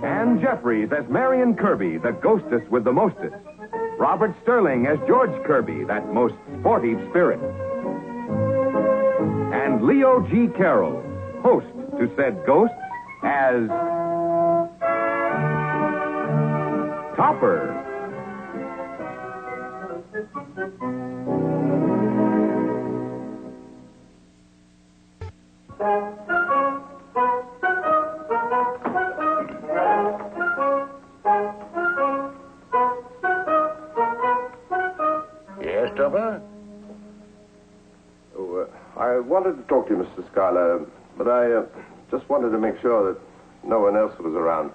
Ann Jeffries as Marion Kirby, the ghostess with the mostest. Robert Sterling as George Kirby, that most sporty spirit. And Leo G. Carroll, host to said ghosts, as Topper. Yes, Topper? Oh, I wanted to talk to you, Mr. Schuyler, but I just wanted to make sure that no one else was around.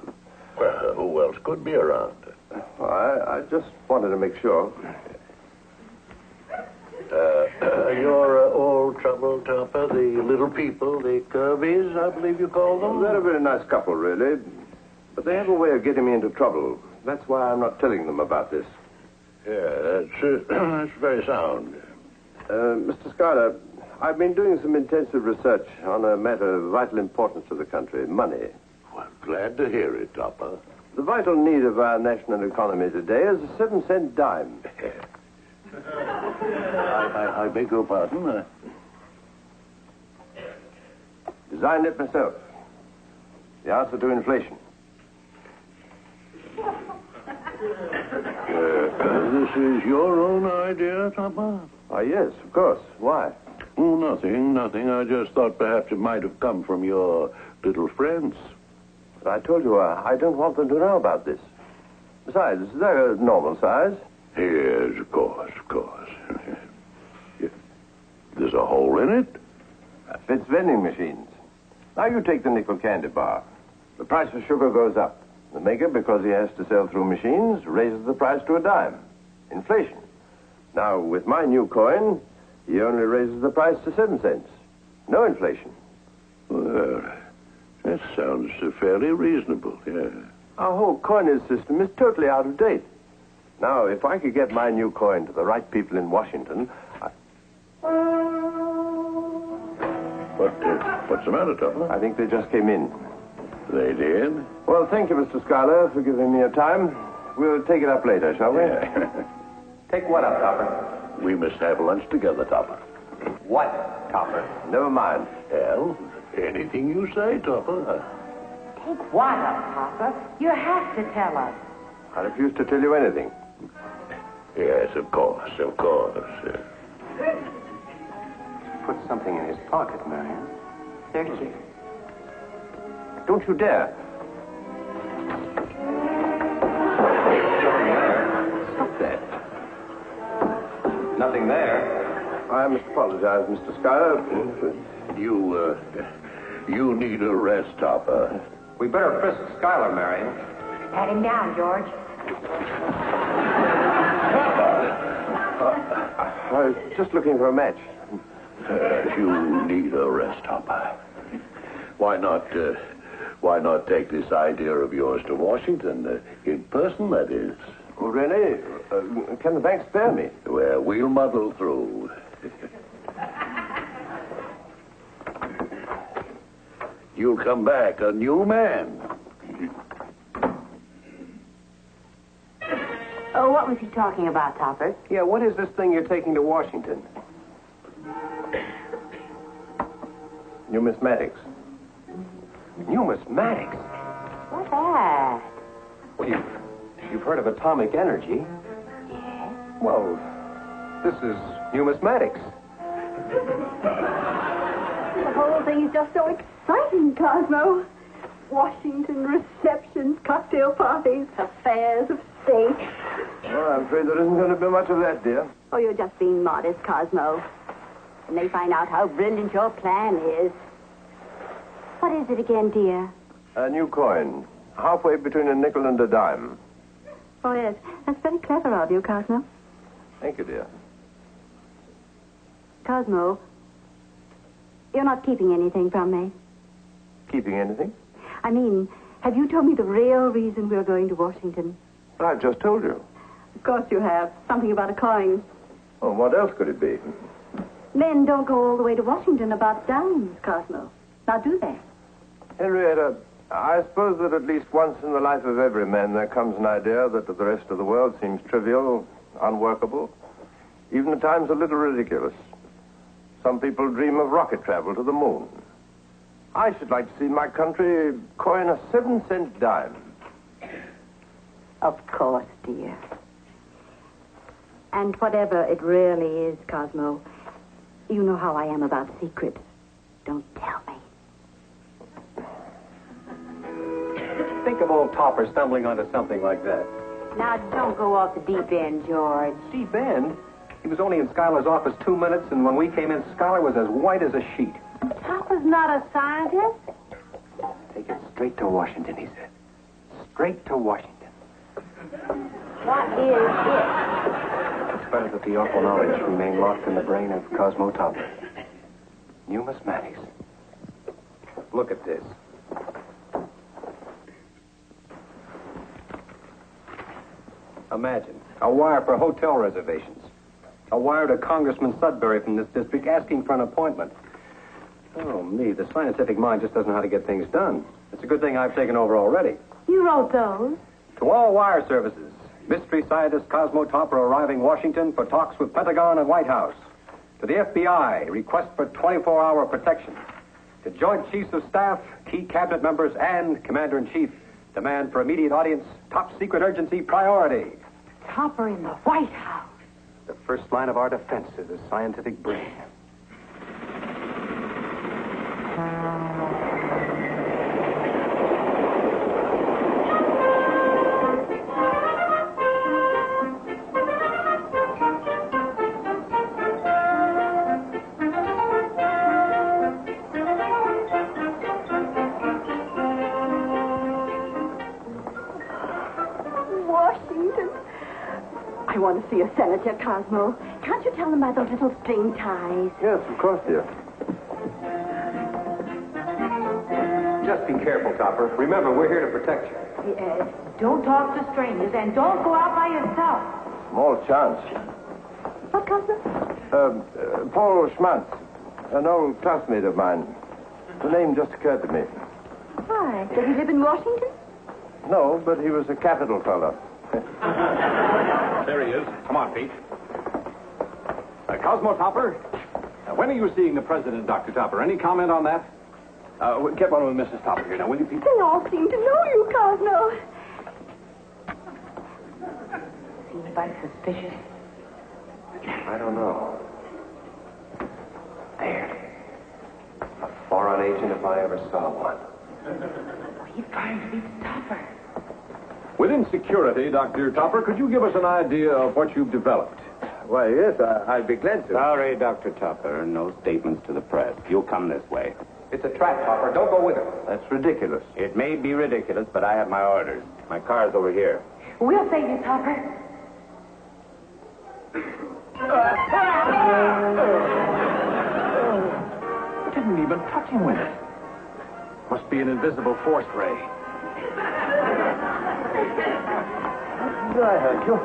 Well, who else could be around? I just wanted to make sure. You're all trouble, Topper, the little people, the Kirbys, I believe you call them? They're a very nice couple, really. But they have a way of getting me into trouble. That's why I'm not telling them about this. Yeah, that's very sound. Mr. Schuyler, I've been doing some intensive research on a matter of vital importance to the country, money. Well, glad to hear it, Topper. The vital need of our national economy today is a 7-cent dime. I beg your pardon? Designed it myself. The answer to inflation. This is your own idea, Topper? Oh, yes, of course. Why? Oh, nothing. I just thought perhaps it might have come from your little friends. But I told you, I don't want them to know about this. Besides, they're a normal size. Yes, of course. There's a hole in it? That fits vending machines. Now you take the nickel candy bar. The price of sugar goes up. The maker, because he has to sell through machines, raises the price to a dime. Inflation. Now, with my new coin, he only raises the price to 7 cents. No inflation. Well, that sounds fairly reasonable, yeah. Our whole coinage system is totally out of date. Now, if I could get my new coin to the right people in Washington, What's the matter, Topper? I think they just came in. They did? Well, thank you, Mr. Schuyler, for giving me your time. We'll take it up later, shall we? Yeah. Take what up, Topper? We must have lunch together, Topper. What, Topper? Never mind. Well, anything you say, Topper. Take what up, Papa? You have to tell us. I refuse to tell you anything. Yes, of course. Put something in his pocket, Marion. Search it. Don't you dare. Stop that. Nothing there. I must apologize, Mr. Schuyler. You need a rest, Topper. We better frisk Schuyler, Marion. Pat him down, George. I was just looking for a match. You need a rest, Topper. Why not take this idea of yours to Washington, in person, that is? Oh, really? Can the bank spare me? Well, we'll muddle through. You'll come back a new man. Oh, what was he talking about, Topper? Yeah, what is this thing you're taking to Washington? Numismatics. Numismatics? What's that? Well, you've heard of atomic energy. Yes. Well, this is numismatics. The whole thing is just so exciting, Cosmo. Washington receptions, cocktail parties, affairs of state. Well, I'm afraid there isn't going to be much of that, dear. Oh, you're just being modest, Cosmo. When they find out how brilliant your plan is. What is it again, dear? A new coin. Halfway between a nickel and a dime. Oh, yes. That's very clever of you, Cosmo. Thank you, dear. Cosmo, you're not keeping anything from me. Keeping anything? I mean, have you told me the real reason we're going to Washington? Well, I've just told you. Of course you have. Something about a coin. Well, what else could it be? Men don't go all the way to Washington about dimes, Cosmo. Now, do they? Henrietta, I suppose that at least once in the life of every man there comes an idea that to the rest of the world seems trivial, unworkable, even at times a little ridiculous. Some people dream of rocket travel to the moon. I should like to see my country coin a 7-cent dime. Of course, dear. And whatever it really is, Cosmo, you know how I am about secrets. Don't tell me. Think of old Topper stumbling onto something like that. Now, don't go off the deep end, George. Deep end? He was only in Schuyler's office 2 minutes, and when we came in, Schuyler was as white as a sheet. Topper's not a scientist. Take it straight to Washington, he said. Straight to Washington. What is it? It's better that the awful knowledge remain locked in the brain of Cosmo Topper. Numismatics. Look at this. Imagine, a wire for hotel reservations. A wire to Congressman Sudbury from this district asking for an appointment. Oh, me, the scientific mind just doesn't know how to get things done. It's a good thing I've taken over already. You wrote those? To all wire services, mystery scientist Cosmo Topper arriving Washington for talks with Pentagon and White House. To the FBI, request for 24-hour protection. To Joint Chiefs of Staff, key cabinet members, and Commander-in-Chief, demand for immediate audience, top secret urgency priority. Topper in the White House. The first line of our defense is the scientific brain. Washington. I want to see a senator, Cosmo. Can't you tell them by those little string ties? Yes, of course, dear. Just be careful, Topper. Remember, we're here to protect you. Don't talk to strangers, and don't go out by yourself. Small chance. What, Cosmo? Paul Schmantz, an old classmate of mine. The name just occurred to me. Why? Does he live in Washington? No, but he was a capital fellow. There he is. Come on, Pete. Cosmo Topper, when are you seeing the president, Dr. Topper? Any comment on that? Get one with Mrs. Topper here now, will you, Pete? They all seem to know you, Cosmo. See anybody suspicious? I don't know. There. A foreign agent if I ever saw one. He's trying to beat Topper. Within security, Dr. Topper, could you give us an idea of what you've developed? Why, yes, I'd be glad to. Sorry, Dr. Topper. No statements to the press. You'll come this way. It's a trap, Topper. Don't go with him. That's ridiculous. It may be ridiculous, but I have my orders. My car's over here. We'll save you, Topper. Didn't even touch him with it. Must be an invisible force ray. Did I hurt you?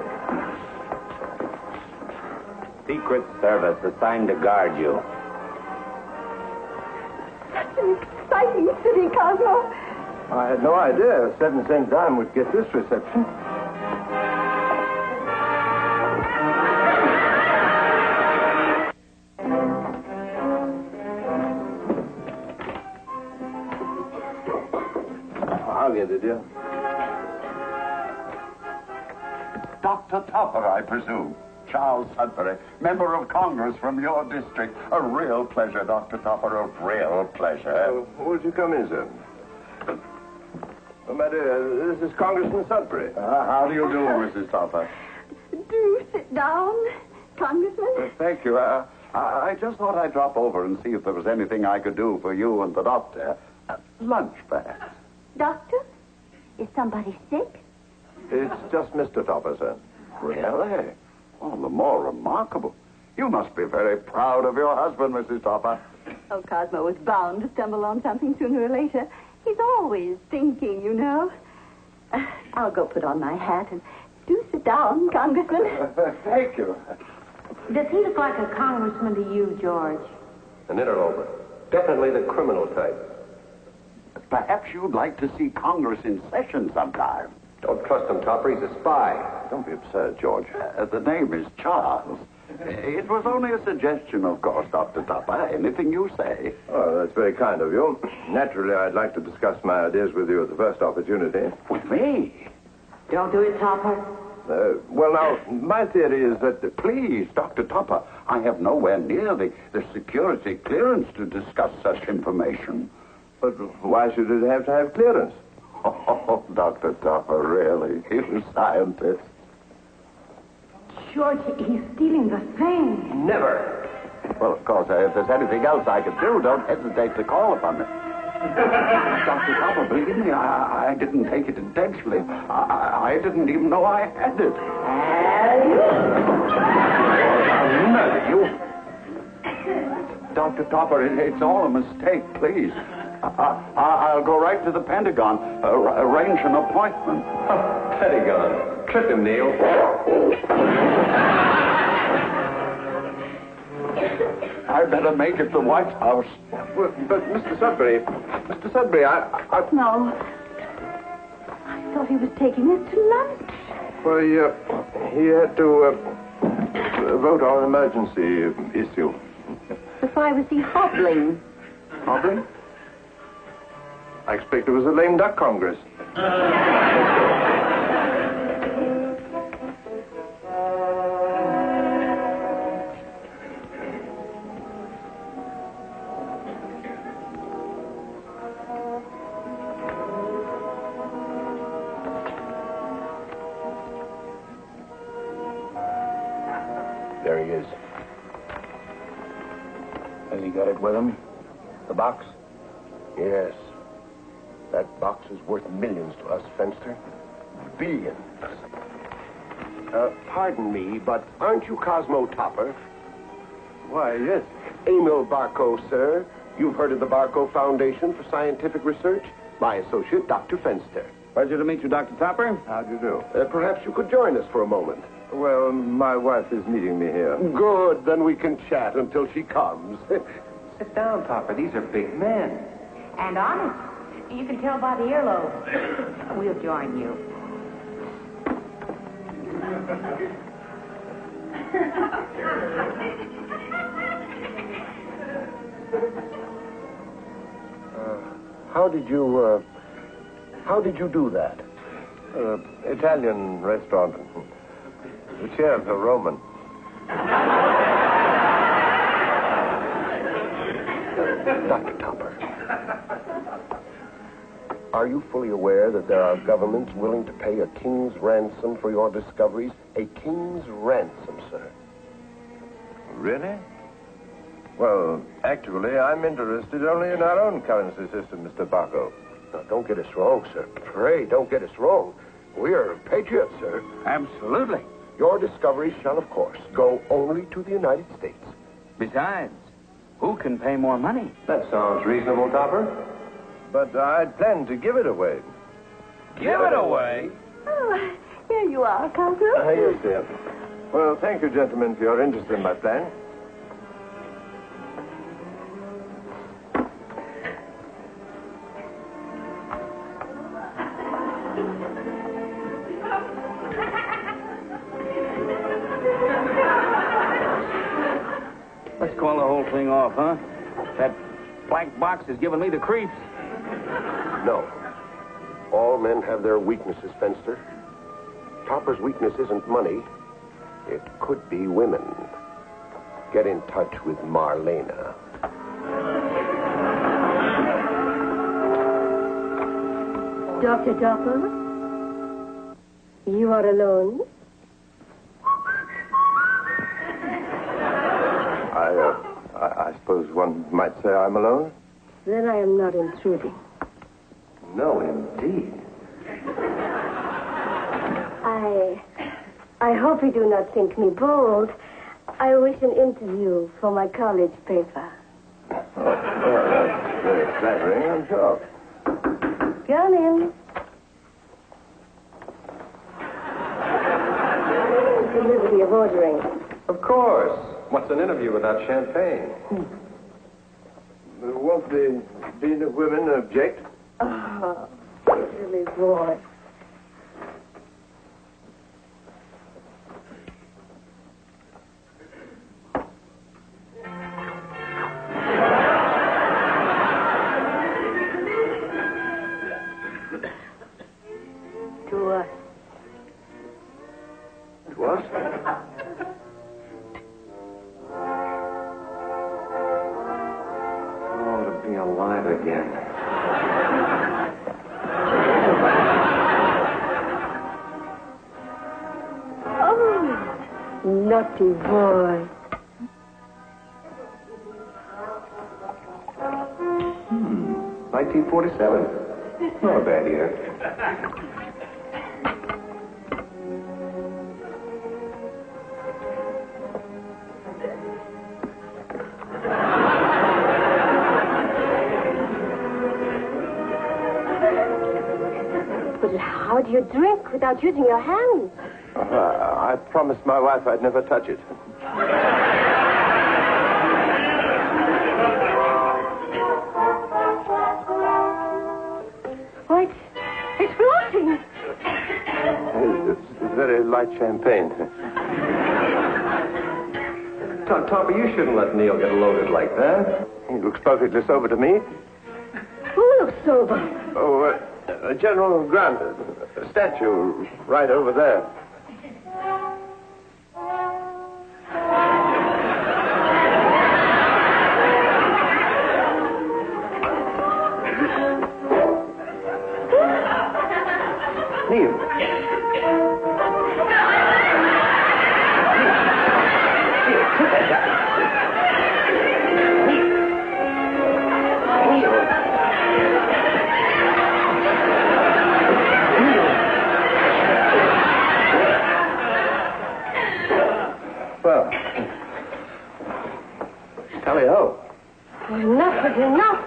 Secret Service assigned to guard you. Such an exciting city, Cosmo. I had no idea a 7-cent dime would get this reception. I'll get it, dear. Dr. Topper, I presume. Charles Sudbury, member of Congress from your district. A real pleasure, Dr. Topper, a real pleasure. Won't you come in, sir? Oh, my dear, this is Congressman Sudbury. How do you do, Mrs. Topper? Do sit down, Congressman. Thank you. I just thought I'd drop over and see if there was anything I could do for you and the doctor. Lunch, perhaps. Doctor, is somebody sick? It's just Mr. Topper, sir. Really? Oh, the more remarkable. You must be very proud of your husband, Mrs. Topper. Oh, Cosmo was bound to stumble on something sooner or later. He's always thinking, you know. I'll go put on my hat and do sit down, Congressman. Thank you. Does he look like a congressman to you, George? An interloper. Definitely the criminal type. Perhaps you'd like to see Congress in session sometime. Don't trust him, Topper. He's a spy. Don't be absurd, George. The name is Charles. It was only a suggestion, of course, Dr. Topper. Anything you say. Oh, that's very kind of you. Naturally, I'd like to discuss my ideas with you at the first opportunity. With me? Don't do it, Topper. Well, now, my theory is that... Please, Dr. Topper, I have nowhere near the security clearance to discuss such information. But why should it have to have clearance? Oh, Dr. Topper, really? You scientist. George, he's stealing the thing. Never. Well, of course, if there's anything else I could do, don't hesitate to call upon me. Dr. Topper, believe me, I didn't take it intentionally. I didn't even know I had it. I'll murder you. Dr. Topper, it's all a mistake, please. I'll go right to the Pentagon, arrange an appointment. Pentagon. Trip him, Neil. I better make it to the White House. Well, but Mr. Sudbury, No. I thought he was taking us to lunch. Well, he had to vote on an emergency issue. If I was he hobbling. Hobbling? I expect it was a lame duck congress. There he is. Has he got it with him? The box? Yes. That box is worth millions to us, Fenster. Billions. Pardon me, but aren't you Cosmo Topper? Why, yes. Emil Barco, sir. You've heard of the Barco Foundation for Scientific Research? My associate, Dr. Fenster. Pleasure to meet you, Dr. Topper. How do you do? Perhaps you could join us for a moment. Well, my wife is meeting me here. Good. Then we can chat until she comes. Sit down, Topper. These are big men. And honest. You can tell by the earlobe. We'll join you. How did you do that? Italian restaurant. The chefs are Roman. Dr. Topper, are you fully aware that there are governments willing to pay a king's ransom for your discoveries? A king's ransom, sir. Really? Well, actually, I'm interested only in our own currency system, Mr. Barco. Now, don't get us wrong, sir. Pray, don't get us wrong. We are patriots, sir. Absolutely. Your discoveries shall, of course, go only to the United States. Besides, who can pay more money? That sounds reasonable, Topper. But I'd planned to give it away. Give it away? Oh, here you are, Cosmo. Yes, dear. Well, thank you, gentlemen, for your interest in my plan. Let's call the whole thing off, huh? That black box is giving me the creeps. No. All men have their weaknesses, Fenster. Topper's weakness isn't money. It could be women. Get in touch with Marlena. Dr. Topper, you are alone? I suppose one might say I'm alone? Then I am not intruding. No, indeed. I hope you do not think me bold. I wish an interview for my college paper. That's very flattering, I'm sure. Come in. The liberty of ordering. Of course. What's an interview without champagne? Won't the Dean of Women object? Oh, boy. To us. To us? Oh, to be alive again. Oh, naughty boy. 1947. Not a bad year. But how do you drink without using your hands? I promised my wife I'd never touch it. Oh, it's floating. It's very light champagne. Topper, you shouldn't let Neil get loaded like that. He looks perfectly sober to me. Who looks sober? Oh, General Grant, a statue right over there. Neil. Well, tally-ho. Enough is enough.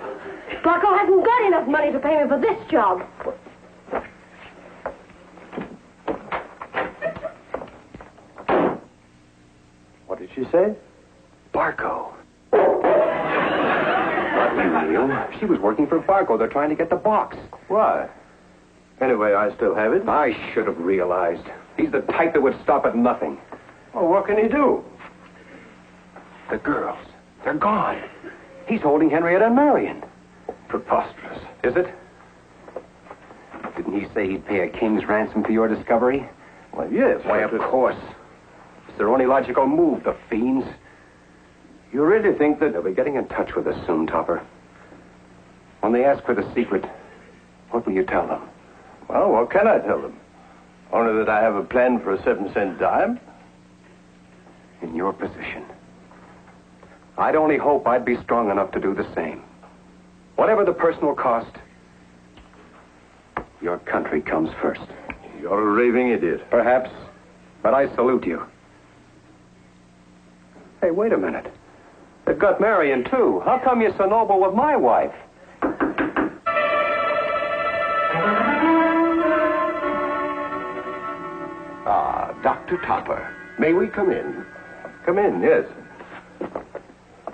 Rocco hasn't got enough money to pay me for this job. What did she say? Barco. Not you, Neil. She was working for Barco. They're trying to get the box. Why? Anyway, I still have it. I should have realized. He's the type that would stop at nothing. Well, what can he do? The girls. They're gone. He's holding Henrietta and Marion. Preposterous. Is it? Didn't he say he'd pay a king's ransom for your discovery? Well, yes. Why, of course. It's their only logical move, the fiends. You really think that... They'll be getting in touch with us soon, Topper. When they ask for the secret, what will you tell them? Well, what can I tell them? Only that I have a plan for a 7-cent dime. In your position, I'd only hope I'd be strong enough to do the same. Whatever the personal cost, your country comes first. You're a raving idiot. Perhaps, but I salute you. Hey, wait a minute. They've got Marion, too. How come you're so noble with my wife? Ah, Dr. Topper. May we come in? Come in, yes.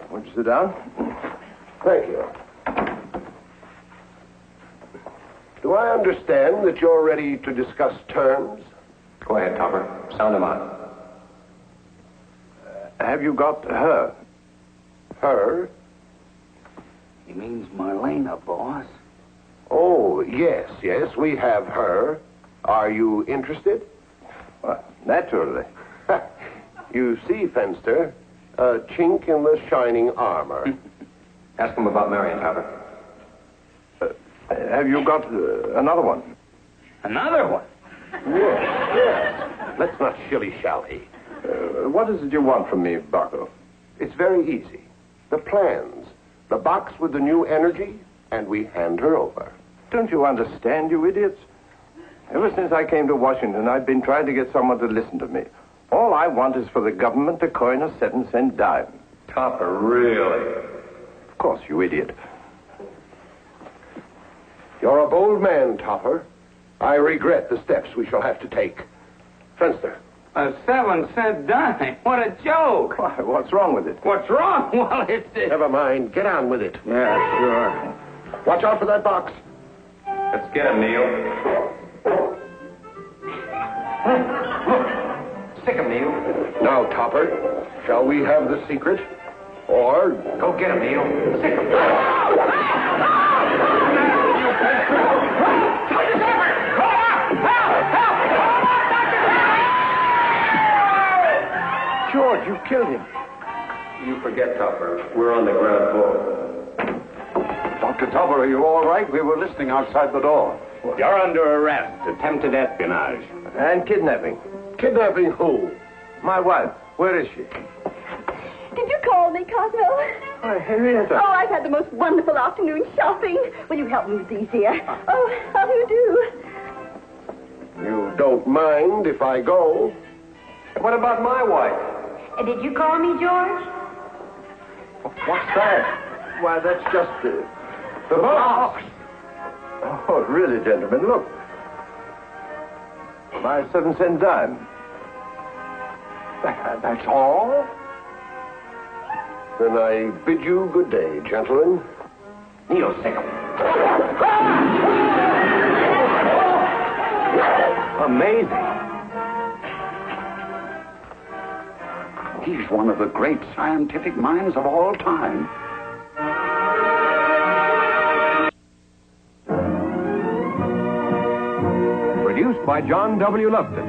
Won't you sit down? Thank you. Do I understand that you're ready to discuss terms? Go ahead, Topper. Sound him out. Have you got her? Her? He means Marlena, boss. Oh, yes, we have her. Are you interested? Well, naturally. You see, Fenster, a chink in the shining armor. Ask him about Marion, Topper. Have you got another one? Another one? Yes. Let's not shilly-shally. What is it you want from me, Barco? It's very easy. The plans, the box with the new energy, and we hand her over. Don't you understand, you idiots? Ever since I came to Washington, I've been trying to get someone to listen to me. All I want is for the government to coin a 7-cent dime. Topper, really? Of course, you idiot. You're a bold man, Topper. I regret the steps we shall have to take. Fenster. A 7-cent dime? What a joke! Why, what's wrong with it? What's wrong? Well, it's... Never mind. Get on with it. Yeah, sure. Watch out for that box. Let's get him, Neil. Sick 'em, Neil. Now, Topper, shall we have the secret? Or... Go get him, Neil. Sick 'em. George, you killed him. You forget, Topper. We're on the ground floor. Dr. Topper, are you all right? We were listening outside the door. You're under arrest. Attempted espionage. And kidnapping. Kidnapping who? My wife. Where is she? Did you call me, Cosmo? Oh, Henrietta. Oh, I've had the most wonderful afternoon shopping. Will you help move these here? Oh, how do you do? You don't mind if I go? What about my wife? Did you call me, George? What's that? Why, that's just the box. Oh, really, gentlemen, look. My 7-cent dime. That's all? Then I bid you good day, gentlemen. Neil, sick 'em. Amazing. He's one of the great scientific minds of all time. Produced by John W. Loveton.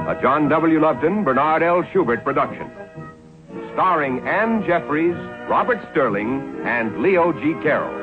A John W. Loveton, Bernard L. Schubert production. Starring Anne Jeffries, Robert Sterling, and Leo G. Carroll.